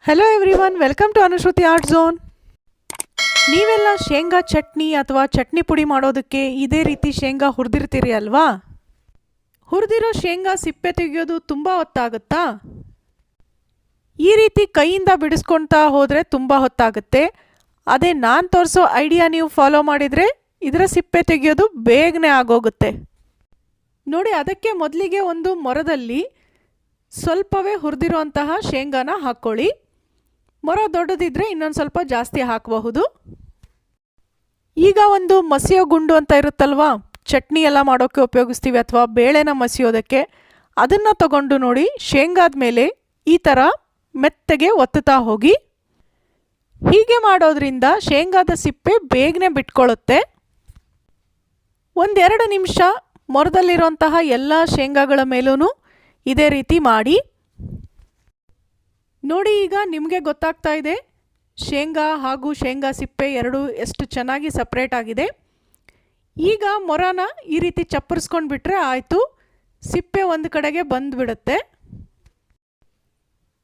Hello everyone, welcome to Anushruti art zone. ನೀವೆಲ್ಲ ಶೇಂಗಾ ಚಟ್ನಿ ಅಥವಾ ಚಟ್ನಿ ಪುಡಿ ಮಾಡೋದಕ್ಕೆ ಇದೇ ರೀತಿ ಶೇಂಗಾ ಹುರಿದಿರ್ತೀರಿ ಅಲ್ವಾ? ಹುರಿದಿರೋ ಶೇಂಗಾ ಸಿಪ್ಪೆ ತೆಗೆಯೋದು ತುಂಬ ಹೊತ್ತಾಗುತ್ತಾ? ಈ ರೀತಿ ಕೈಯಿಂದ ಬಿಡಿಸ್ಕೊಳ್ತಾ ಹೋದರೆ ತುಂಬ ಹೊತ್ತಾಗುತ್ತೆ. ಅದೇ ನಾನು ತೋರಿಸೋ ಐಡಿಯಾ ನೀವು ಫಾಲೋ ಮಾಡಿದರೆ ಇದರ ಸಿಪ್ಪೆ ತೆಗೆಯೋದು ಬೇಗನೆ ಆಗೋಗುತ್ತೆ. ನೋಡಿ, ಅದಕ್ಕೆ ಮೊದಲಿಗೆ ಒಂದು ಮೊರದಲ್ಲಿ ಸ್ವಲ್ಪವೇ ಹುರಿದಿರುವಂತಹ ಶೇಂಗಾನ ಹಾಕ್ಕೊಳ್ಳಿ. ಮೊರ ದೊಡ್ಡದಿದ್ದರೆ ಇನ್ನೊಂದು ಸ್ವಲ್ಪ ಜಾಸ್ತಿ ಹಾಕಬಹುದು. ಈಗ ಒಂದು ಮಸಿಯೋ ಗುಂಡು ಅಂತ ಇರುತ್ತಲ್ವಾ, ಚಟ್ನಿ ಎಲ್ಲ ಮಾಡೋಕ್ಕೆ ಉಪಯೋಗಿಸ್ತೀವಿ ಅಥವಾ ಬೇಳೆನ ಮಸಿಯೋದಕ್ಕೆ, ಅದನ್ನು ತಗೊಂಡು ನೋಡಿ ಶೇಂಗಾದ ಮೇಲೆ ಈ ಥರ ಮೆತ್ತಗೆ ಒತ್ತುತ್ತಾ ಹೋಗಿ. ಹೀಗೆ ಮಾಡೋದ್ರಿಂದ ಶೇಂಗಾದ ಸಿಪ್ಪೆ ಬೇಗನೆ ಬಿಟ್ಕೊಳ್ಳುತ್ತೆ. 1-2 ನಿಮಿಷ ಮೊರದಲ್ಲಿರುವಂತಹ ಎಲ್ಲ ಶೇಂಗಾಗಳ ಮೇಲೂ ಇದೇ ರೀತಿ ಮಾಡಿ ನೋಡಿ. ಈಗ ನಿಮಗೆ ಗೊತ್ತಾಗ್ತಾ ಇದೆ ಶೇಂಗಾ ಹಾಗೂ ಶೇಂಗಾ ಸಿಪ್ಪೆ ಎರಡೂ ಎಷ್ಟು ಚೆನ್ನಾಗಿ ಸಪ್ರೇಟ್ ಆಗಿದೆ. ಈಗ ಮೊರನ ಈ ರೀತಿ ಚಪ್ಪರಿಸ್ಕೊಂಡು ಬಿಟ್ಟರೆ ಆಯಿತು, ಸಿಪ್ಪೆ ಒಂದು ಕಡೆಗೆ ಬಂದುಬಿಡುತ್ತೆ.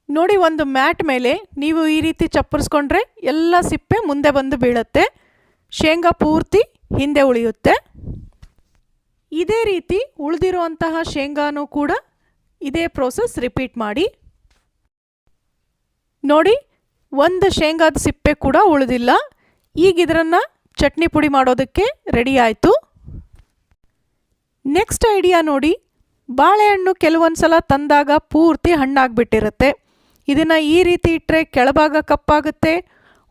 ನೋಡಿ, ಒಂದು ಮ್ಯಾಟ್ ಮೇಲೆ ನೀವು ಈ ರೀತಿ ಚಪ್ಪರಿಸ್ಕೊಂಡ್ರೆ ಎಲ್ಲ ಸಿಪ್ಪೆ ಮುಂದೆ ಬಂದು ಬೀಳುತ್ತೆ, ಶೇಂಗಾ ಪೂರ್ತಿ ಹಿಂದೆ ಉಳಿಯುತ್ತೆ. ಇದೇ ರೀತಿ ಉಳಿದಿರುವಂತಹ ಶೇಂಗಾನೂ ಕೂಡ ಇದೇ ಪ್ರೋಸೆಸ್ ರಿಪೀಟ್ ಮಾಡಿ ನೋಡಿ. ಒಂದು ಶೇಂಗಾದ ಸಿಪ್ಪೆ ಕೂಡ ಉಳಿದಿಲ್ಲ. ಈಗ ಇದನ್ನು ಚಟ್ನಿ ಪುಡಿ ಮಾಡೋದಕ್ಕೆ ರೆಡಿ ಆಯಿತು. ನೆಕ್ಸ್ಟ್ ಐಡಿಯಾ ನೋಡಿ, ಬಾಳೆಹಣ್ಣು ಕೆಲವೊಂದು ಸಲ ತಂದಾಗ ಪೂರ್ತಿ ಹಣ್ಣಾಗ್ಬಿಟ್ಟಿರುತ್ತೆ. ಇದನ್ನು ಈ ರೀತಿ ಇಟ್ಟರೆ ಕೆಳಭಾಗ ಕಪ್ಪಾಗುತ್ತೆ,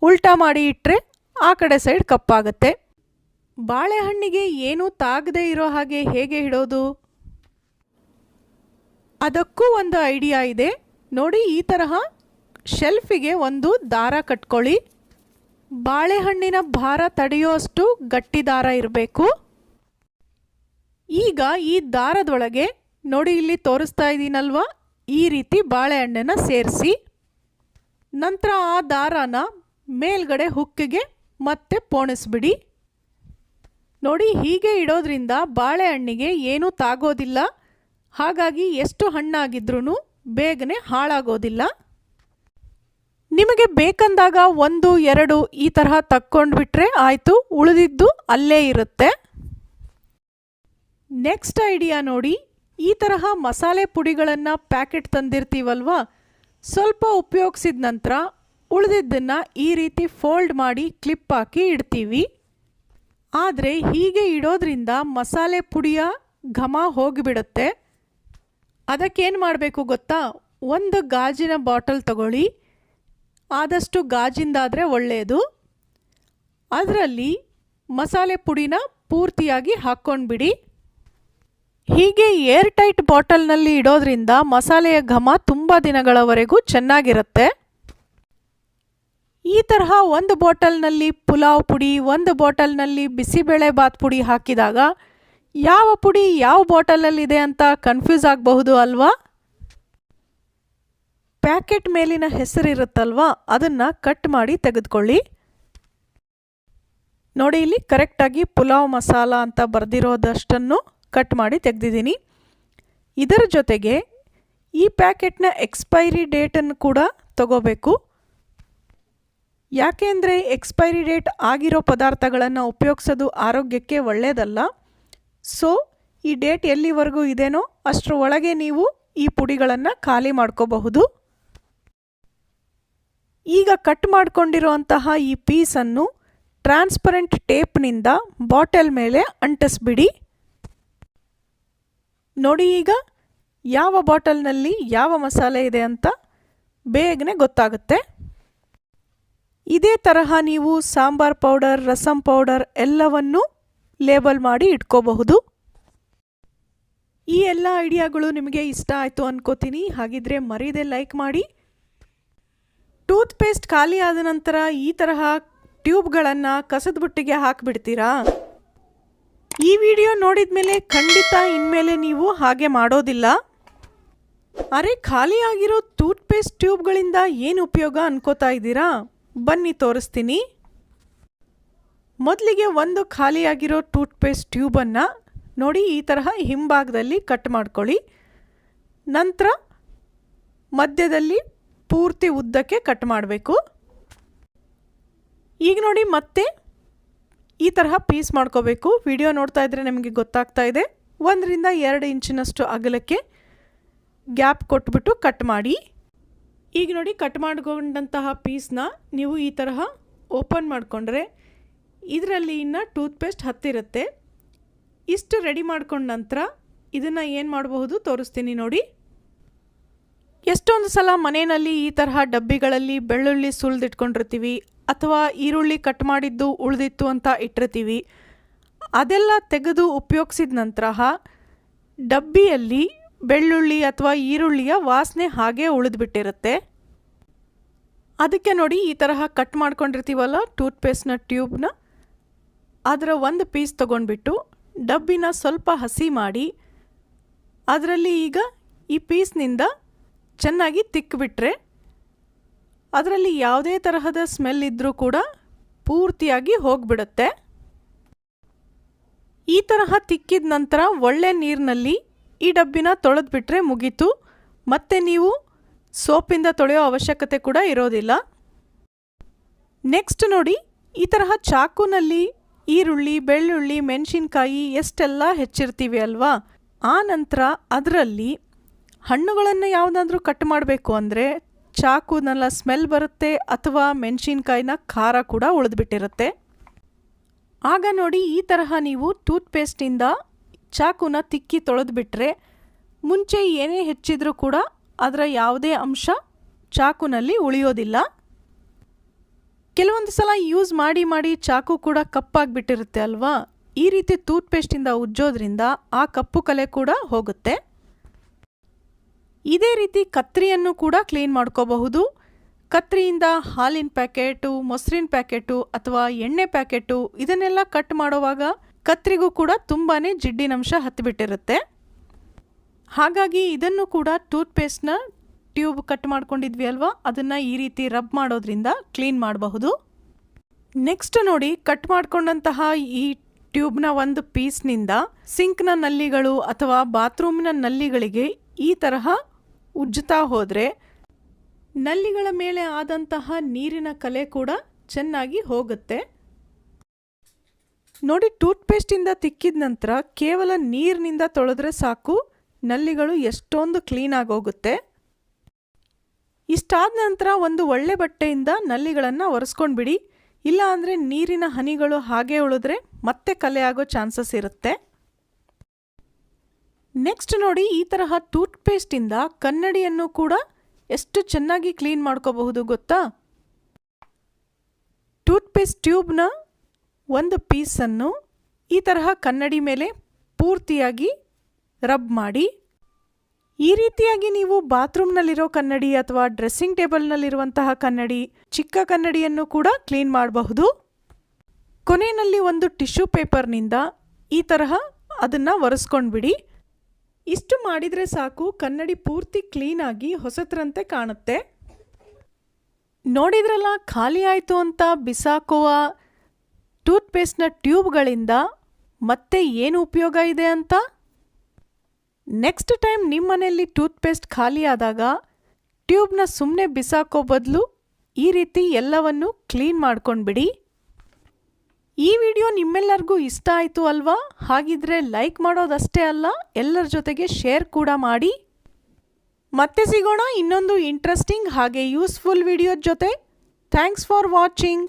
ಉಲ್ಟಾ ಮಾಡಿ ಇಟ್ಟರೆ ಆ ಕಡೆ ಸೈಡ್ ಕಪ್ಪಾಗುತ್ತೆ. ಬಾಳೆಹಣ್ಣಿಗೆ ಏನೂ ತಾಗದೇ ಇರೋ ಹಾಗೆ ಹೇಗೆ ಇಡೋದು? ಅದಕ್ಕೂ ಒಂದು ಐಡಿಯಾ ಇದೆ ನೋಡಿ. ಈ ತರಹ ಶೆಲ್ಫಿಗೆ ಒಂದು ದಾರ ಕಟ್ಕೊಳ್ಳಿ. ಬಾಳೆಹಣ್ಣಿನ ಭಾರ ತಡೆಯುವಷ್ಟು ಗಟ್ಟಿ ದಾರ ಇರಬೇಕು. ಈಗ ಈ ದಾರದೊಳಗೆ ನೋಡಿ, ಇಲ್ಲಿ ತೋರಿಸ್ತಾ ಇದ್ದೀನಲ್ವಾ, ಈ ರೀತಿ ಬಾಳೆಹಣ್ಣನ್ನು ಸೇರಿಸಿ ನಂತರ ಆ ದಾರಾನ ಮೇಲ್ಗಡೆ ಹುಕ್ಕಿಗೆ ಮತ್ತೆ ಪೋಣಿಸ್ಬಿಡಿ. ನೋಡಿ, ಹೀಗೆ ಇಡೋದ್ರಿಂದ ಬಾಳೆಹಣ್ಣಿಗೆ ಏನೂ ತಾಗೋದಿಲ್ಲ, ಹಾಗಾಗಿ ಎಷ್ಟು ಹಣ್ಣಾಗಿದ್ರೂ ಬೇಗನೆ ಹಾಳಾಗೋದಿಲ್ಲ. ನಿಮಗೆ ಬೇಕಂದಾಗ 1-2 ಈ ತರಹ ತಕ್ಕೊಂಡ್ಬಿಟ್ರೆ ಆಯಿತು, ಉಳಿದಿದ್ದು ಅಲ್ಲೇ ಇರುತ್ತೆ. ನೆಕ್ಸ್ಟ್ ಐಡಿಯಾ ನೋಡಿ, ಈ ತರಹ ಮಸಾಲೆ ಪುಡಿಗಳನ್ನು ಪ್ಯಾಕೆಟ್ ತಂದಿರ್ತೀವಲ್ವಾ, ಸ್ವಲ್ಪ ಉಪಯೋಗಿಸಿದ ನಂತರ ಉಳಿದಿದ್ದನ್ನು ಈ ರೀತಿ ಫೋಲ್ಡ್ ಮಾಡಿ ಕ್ಲಿಪ್ ಹಾಕಿ ಇಡ್ತೀವಿ. ಆದರೆ ಹೀಗೆ ಇಡೋದ್ರಿಂದ ಮಸಾಲೆ ಪುಡಿಯ ಘಮ ಹೋಗಿಬಿಡುತ್ತೆ. ಅದಕ್ಕೇನು ಮಾಡಬೇಕು ಗೊತ್ತಾ? ಒಂದು ಗಾಜಿನ ಬಾಟಲ್ ತಗೊಳ್ಳಿ, ಆದಷ್ಟು ಗಾಜಿಂದಾದರೆ ಒಳ್ಳೆಯದು. ಅದರಲ್ಲಿ ಮಸಾಲೆ ಪುಡಿನ ಪೂರ್ತಿಯಾಗಿ ಹಾಕ್ಕೊಂಡ್ಬಿಡಿ. ಹೀಗೆ ಏರ್ ಟೈಟ್ ಬಾಟಲ್ನಲ್ಲಿ ಇಡೋದ್ರಿಂದ ಮಸಾಲೆಯ ಘಮ ತುಂಬ ದಿನಗಳವರೆಗೂ ಚೆನ್ನಾಗಿರುತ್ತೆ. ಈ ತರಹ ಒಂದು ಬಾಟಲ್ನಲ್ಲಿ ಪುಲಾವ್ ಪುಡಿ, ಒಂದು ಬಾಟಲ್ನಲ್ಲಿ ಬಿಸಿಬೇಳೆ ಬಾತ್ ಪುಡಿ ಹಾಕಿದಾಗ ಯಾವ ಪುಡಿ ಯಾವ ಬಾಟಲಲ್ಲಿದೆ ಅಂತ ಕನ್ಫ್ಯೂಸ್ ಆಗಬಹುದು ಅಲ್ವಾ? ಪ್ಯಾಕೆಟ್ ಮೇಲಿನ ಹೆಸರಿರುತ್ತಲ್ವಾ, ಅದನ್ನು ಕಟ್ ಮಾಡಿ ತೆಗೆದುಕೊಳ್ಳಿ. ನೋಡಿ, ಇಲ್ಲಿ ಕರೆಕ್ಟಾಗಿ ಪುಲಾವ್ ಮಸಾಲ ಅಂತ ಬರೆದಿರೋದಷ್ಟನ್ನು ಕಟ್ ಮಾಡಿ ತೆಗೆದಿದ್ದೀನಿ. ಇದರ ಜೊತೆಗೆ ಈ ಪ್ಯಾಕೆಟ್ನ ಎಕ್ಸ್ಪೈರಿ ಡೇಟನ್ನು ಕೂಡ ತಗೋಬೇಕು. ಯಾಕೆಂದರೆ ಎಕ್ಸ್ಪೈರಿ ಡೇಟ್ ಆಗಿರೋ ಪದಾರ್ಥಗಳನ್ನು ಉಪಯೋಗಿಸೋದು ಆರೋಗ್ಯಕ್ಕೆ ಒಳ್ಳೆಯದಲ್ಲ. ಸೊ ಈ ಡೇಟ್ ಎಲ್ಲಿವರೆಗೂ ಇದೆನೋ ಅಷ್ಟರ ಒಳಗೆ ನೀವು ಈ ಪುಡಿಗಳನ್ನು ಖಾಲಿ ಮಾಡ್ಕೋಬಹುದು. ಈಗ ಕಟ್ ಮಾಡಿಕೊಂಡಿರುವಂತಹ ಈ ಪೀಸನ್ನು ಟ್ರಾನ್ಸ್ಪರೆಂಟ್ ಟೇಪ್ನಿಂದ ಬಾಟಲ್ ಮೇಲೆ ಅಂಟಿಸ್ಬಿಡಿ. ನೋಡಿ, ಈಗ ಯಾವ ಬಾಟಲ್ನಲ್ಲಿ ಯಾವ ಮಸಾಲೆ ಇದೆ ಅಂತ ಬೇಗನೆ ಗೊತ್ತಾಗುತ್ತೆ. ಇದೇ ತರಹ ನೀವು ಸಾಂಬಾರ್ ಪೌಡರ್, ರಸಂ ಪೌಡರ್ ಎಲ್ಲವನ್ನೂ ಲೇಬಲ್ ಮಾಡಿ ಇಟ್ಕೋಬಹುದು. ಈ ಎಲ್ಲ ಐಡಿಯಾಗಳು ನಿಮಗೆ ಇಷ್ಟ ಆಯಿತು ಅನ್ಕೋತೀನಿ. ಹಾಗಿದ್ರೆ ಮರೀದೆ ಲೈಕ್ ಮಾಡಿ. ಟೂತ್ ಪೇಸ್ಟ್ ಖಾಲಿ ಆದ ನಂತರ ಈ ತರಹ ಟ್ಯೂಬ್ಗಳನ್ನು ಕಸದ ಬುಟ್ಟಿಗೆ ಹಾಕಿಬಿಡ್ತೀರಾ? ಈ ವಿಡಿಯೋ ನೋಡಿದ ಮೇಲೆ ಖಂಡಿತ ಇನ್ಮೇಲೆ ನೀವು ಹಾಗೆ ಮಾಡೋದಿಲ್ಲ. ಅರೆ, ಖಾಲಿ ಆಗಿರೋ ಟೂತ್ ಪೇಸ್ಟ್ ಟ್ಯೂಬ್ಗಳಿಂದ ಏನು ಉಪಯೋಗ ಅನ್ಕೋತಾ ಇದ್ದೀರಾ? ಬನ್ನಿ ತೋರಿಸ್ತೀನಿ. ಮೊದಲಿಗೆ ಒಂದು ಖಾಲಿಯಾಗಿರೋ ಟೂತ್ ಪೇಸ್ಟ್ ಟ್ಯೂಬನ್ನು ನೋಡಿ ಈ ತರಹ ಹಿಂಭಾಗದಲ್ಲಿ ಕಟ್ ಮಾಡ್ಕೊಳ್ಳಿ. ನಂತರ ಮಧ್ಯದಲ್ಲಿ ಪೂರ್ತಿ ಉದ್ದಕ್ಕೆ ಕಟ್ ಮಾಡಬೇಕು. ಈಗ ನೋಡಿ ಮತ್ತೆ ಈ ತರಹ ಪೀಸ್ ಮಾಡ್ಕೋಬೇಕು. ವಿಡಿಯೋ ನೋಡ್ತಾ ಇದ್ರೆ ನಿಮಗೆ ಗೊತ್ತಾಗ್ತಾ ಇದೆ. 1 ರಿಂದ 2 ಇಂಚಿನಷ್ಟು ಅಗಲಕ್ಕೆ ಗ್ಯಾಪ್ ಕೊಟ್ಬಿಟ್ಟು ಕಟ್ ಮಾಡಿ. ಈಗ ನೋಡಿ ಕಟ್ ಮಾಡಿಕೊಂಡಂತಹ ಪೀಸ್ನ ನೀವು ಈ ತರಹ ಓಪನ್ ಮಾಡಿಕೊಂಡ್ರೆ ಇದರಲ್ಲಿ ಇನ್ನು ಟೂತ್ಪೇಸ್ಟ್ ಹತ್ತಿರುತ್ತೆ. ಇಷ್ಟು ರೆಡಿ ಮಾಡ್ಕೊಂಡ ನಂತರ ಇದನ್ನು ಏನು ಮಾಡಬಹುದು ತೋರಿಸ್ತೀನಿ ನೋಡಿ. ಎಷ್ಟೊಂದು ಸಲ ಮನೆಯಲ್ಲಿ ಈ ತರಹ ಡಬ್ಬಿಗಳಲ್ಲಿ ಬೆಳ್ಳುಳ್ಳಿ ಸುಲಿದಿಟ್ಕೊಂಡಿರ್ತೀವಿ ಅಥವಾ ಈರುಳ್ಳಿ ಕಟ್ ಮಾಡಿದ್ದು ಉಳಿದಿತ್ತು ಅಂತ ಇಟ್ಟಿರ್ತೀವಿ. ಅದೆಲ್ಲ ತೆಗೆದು ಉಪಯೋಗಿಸಿದ ನಂತರ ಡಬ್ಬಿಯಲ್ಲಿ ಬೆಳ್ಳುಳ್ಳಿ ಅಥವಾ ಈರುಳ್ಳಿಯ ವಾಸನೆ ಹಾಗೆ ಉಳಿದ್ಬಿಟ್ಟಿರುತ್ತೆ. ಅದಕ್ಕೆ ನೋಡಿ ಈ ತರಹ ಕಟ್ ಮಾಡ್ಕೊಂಡಿರ್ತೀವಲ್ಲ ಟೂತ್ಪೇಸ್ಟ್ನ ಟ್ಯೂಬ್ನ, ಅದರ ಒಂದು ಪೀಸ್ ತೊಗೊಂಡ್ಬಿಟ್ಟು ಡಬ್ಬಿನ ಸ್ವಲ್ಪ ಹಸಿ ಮಾಡಿ ಅದರಲ್ಲಿ ಈಗ ಈ ಪೀಸ್ನಿಂದ ಚೆನ್ನಾಗಿ ತಿಕ್ಕಿಬಿಟ್ರೆ ಅದರಲ್ಲಿ ಯಾವುದೇ ತರಹದ ಸ್ಮೆಲ್ ಇದ್ದರೂ ಕೂಡ ಪೂರ್ತಿಯಾಗಿ ಹೋಗಿಬಿಡುತ್ತೆ. ಈ ತರಹ ತಿಕ್ಕಿದ ನಂತರ ಒಳ್ಳೆ ನೀರಿನಲ್ಲಿ ಈ ಡಬ್ಬಿನ ತೊಳೆದ್ಬಿಟ್ರೆ ಮುಗೀತು. ಮತ್ತೆ ನೀವು ಸೋಪಿಂದ ತೊಳೆಯೋ ಅವಶ್ಯಕತೆ ಕೂಡ ಇರೋದಿಲ್ಲ. ನೆಕ್ಸ್ಟ್ ನೋಡಿ ಈ ತರಹ ಚಾಕುನಲ್ಲಿ ಈರುಳ್ಳಿ, ಬೆಳ್ಳುಳ್ಳಿ, ಮೆಣಸಿನ್ಕಾಯಿ ಎಷ್ಟೆಲ್ಲ ಹೆಚ್ಚಿರ್ತೀವಿ ಅಲ್ವಾ, ಆ ನಂತರ ಅದರಲ್ಲಿ ಹಣ್ಣುಗಳನ್ನು ಯಾವುದಾದ್ರೂ ಕಟ್ ಮಾಡಬೇಕು ಅಂದರೆ ಚಾಕುನೆಲ್ಲ ಸ್ಮೆಲ್ ಬರುತ್ತೆ ಅಥವಾ ಮೆಣಸಿನ್ಕಾಯಿನ ಖಾರ ಕೂಡ ಉಳಿದ್ಬಿಟ್ಟಿರುತ್ತೆ. ಆಗ ನೋಡಿ ಈ ತರಹ ನೀವು ಟೂತ್ಪೇಸ್ಟಿಂದ ಚಾಕುನ ತಿಕ್ಕಿ ತೊಳೆದ್ಬಿಟ್ರೆ ಮುಂಚೆ ಏನೇ ಹೆಚ್ಚಿದ್ರೂ ಕೂಡ ಅದರ ಯಾವುದೇ ಅಂಶ ಚಾಕುನಲ್ಲಿ ಉಳಿಯೋದಿಲ್ಲ. ಕೆಲವೊಂದು ಸಲ ಯೂಸ್ ಮಾಡಿ ಮಾಡಿ ಚಾಕು ಕೂಡ ಕಪ್ಪಾಗಿಬಿಟ್ಟಿರುತ್ತೆ ಅಲ್ವಾ, ಈ ರೀತಿ ಟೂತ್ಪೇಸ್ಟಿಂದ ಉಜ್ಜೋದ್ರಿಂದ ಆ ಕಪ್ಪು ಕಲೆ ಕೂಡ ಹೋಗುತ್ತೆ. ಇದೇ ರೀತಿ ಕತ್ರಿಯನ್ನು ಕೂಡ ಕ್ಲೀನ್ ಮಾಡ್ಕೋಬಹುದು. ಕತ್ರಿಯಿಂದ ಹಾಲಿನ ಪ್ಯಾಕೆಟು, ಮೊಸರಿನ ಪ್ಯಾಕೆಟು ಅಥವಾ ಎಣ್ಣೆ ಪ್ಯಾಕೆಟು ಇದನ್ನೆಲ್ಲ ಕಟ್ ಮಾಡುವಾಗ ಕತ್ರಿಗೂ ಕೂಡ ತುಂಬಾ ಜಿಡ್ಡಿನಂಶ ಹತ್ತಿಬಿಟ್ಟಿರುತ್ತೆ. ಹಾಗಾಗಿ ಇದನ್ನು ಕೂಡ ಟೂತ್ಪೇಸ್ಟ್ನ ಟ್ಯೂಬ್ ಕಟ್ ಮಾಡ್ಕೊಂಡಿದ್ವಿ ಅಲ್ವಾ, ಅದನ್ನು ಈ ರೀತಿ ರಬ್ ಮಾಡೋದ್ರಿಂದ ಕ್ಲೀನ್ ಮಾಡಬಹುದು. ನೆಕ್ಸ್ಟ್ ನೋಡಿ ಕಟ್ ಮಾಡ್ಕೊಂಡಂತಹ ಈ ಟ್ಯೂಬ್ನ ಒಂದು ಪೀಸ್ನಿಂದ ಸಿಂಕ್ನ ನಲ್ಲಿಗಳು ಅಥವಾ ಬಾತ್ರೂಮಿನ ನಲ್ಲಿಗಳಿಗೆ ಈ ತರಹ ಉಜ್ಜುತ್ತಾ ಹೋದರೆ ನಲ್ಲಿಗಳ ಮೇಲೆ ಆದಂತಹ ನೀರಿನ ಕಲೆ ಕೂಡ ಚೆನ್ನಾಗಿ ಹೋಗುತ್ತೆ. ನೋಡಿ ಟೂತ್ಪೇಸ್ಟಿಂದ ತಿಕ್ಕಿದ ನಂತರ ಕೇವಲ ನೀರಿನಿಂದ ತೊಳೆದ್ರೆ ಸಾಕು, ನಲ್ಲಿಗಳು ಎಷ್ಟೊಂದು ಕ್ಲೀನಾಗಿ ಹೋಗುತ್ತೆ. ಇಷ್ಟಾದ ನಂತರ ಒಂದು ಒಳ್ಳೆ ಬಟ್ಟೆಯಿಂದ ನಲ್ಲಿಗಳನ್ನು ಒರೆಸ್ಕೊಂಡ್ಬಿಡಿ. ಇಲ್ಲ ಅಂದರೆ ನೀರಿನ ಹನಿಗಳು ಹಾಗೆ ಉಳಿದ್ರೆ ಮತ್ತೆ ಕಲೆ ಆಗೋ ಚಾನ್ಸಸ್ ಇರುತ್ತೆ. ನೆಕ್ಸ್ಟ್ ನೋಡಿ ಈ ತರಹ ಟೂತ್ಪೇಸ್ಟಿಂದ ಕನ್ನಡಿಯನ್ನು ಕೂಡ ಎಷ್ಟು ಚೆನ್ನಾಗಿ ಕ್ಲೀನ್ ಮಾಡ್ಕೋಬಹುದು ಗೊತ್ತಾ. ಟೂತ್ಪೇಸ್ಟ್ ಟ್ಯೂಬ್ನ ಒಂದು ಪೀಸನ್ನು ಈ ತರಹ ಕನ್ನಡಿ ಮೇಲೆ ಪೂರ್ತಿಯಾಗಿ ರಬ್ ಮಾಡಿ. ಈ ರೀತಿಯಾಗಿ ನೀವು ಬಾತ್ರೂಮ್ನಲ್ಲಿರೋ ಕನ್ನಡಿ ಅಥವಾ ಡ್ರೆಸ್ಸಿಂಗ್ ಟೇಬಲ್ನಲ್ಲಿರುವಂತಹ ಕನ್ನಡಿ, ಚಿಕ್ಕ ಕನ್ನಡಿಯನ್ನು ಕೂಡ ಕ್ಲೀನ್ ಮಾಡಬಹುದು. ಕೊನೆಯಲ್ಲಿ ಒಂದು ಟಿಶ್ಯೂ ಪೇಪರ್ನಿಂದ ಈ ತರಹ ಅದನ್ನು ಒರೆಸ್ಕೊಂಡ್ಬಿಡಿ. ಇಷ್ಟು ಮಾಡಿದರೆ ಸಾಕು, ಕನ್ನಡಿ ಪೂರ್ತಿ ಕ್ಲೀನಾಗಿ ಹೊಸತರಂತೆ ಕಾಣುತ್ತೆ. ನೋಡಿದ್ರಲ್ಲ, ಖಾಲಿ ಆಯಿತು ಅಂತ ಬಿಸಾಕುವ ಟೂತ್ಪೇಸ್ಟ್ನ ಟ್ಯೂಬ್ಗಳಿಂದ ಮತ್ತೆ ಏನು ಉಪಯೋಗ ಇದೆ ಅಂತ. ನೆಕ್ಸ್ಟ್ ಟೈಮ್ ನಿಮ್ಮ ಮನೆಯಲ್ಲಿ ಟೂತ್ಪೇಸ್ಟ್ ಖಾಲಿ ಆದಾಗ ಟ್ಯೂಬ್ನ ಸುಮ್ಮನೆ ಬಿಸಾಕೋ ಬದಲು ಈ ರೀತಿ ಎಲ್ಲವನ್ನು ಕ್ಲೀನ್ ಮಾಡ್ಕೊಂಡ್ಬಿಡಿ. ಈ ವಿಡಿಯೋ ನಿಮ್ಮೆಲ್ಲರಿಗೂ ಇಷ್ಟ ಆಯಿತು ಅಲ್ವಾ? ಹಾಗಿದ್ರೆ ಲೈಕ್ ಮಾಡೋದಷ್ಟೇ ಅಲ್ಲ, ಎಲ್ಲರ ಜೊತೆಗೆ ಶೇರ್ ಕೂಡ ಮಾಡಿ. ಮತ್ತೆ ಸಿಗೋಣ ಇನ್ನೊಂದು ಇಂಟ್ರೆಸ್ಟಿಂಗ್ ಹಾಗೆ ಯೂಸ್ಫುಲ್ ವಿಡಿಯೋದ ಜೊತೆ. Thanks for watching.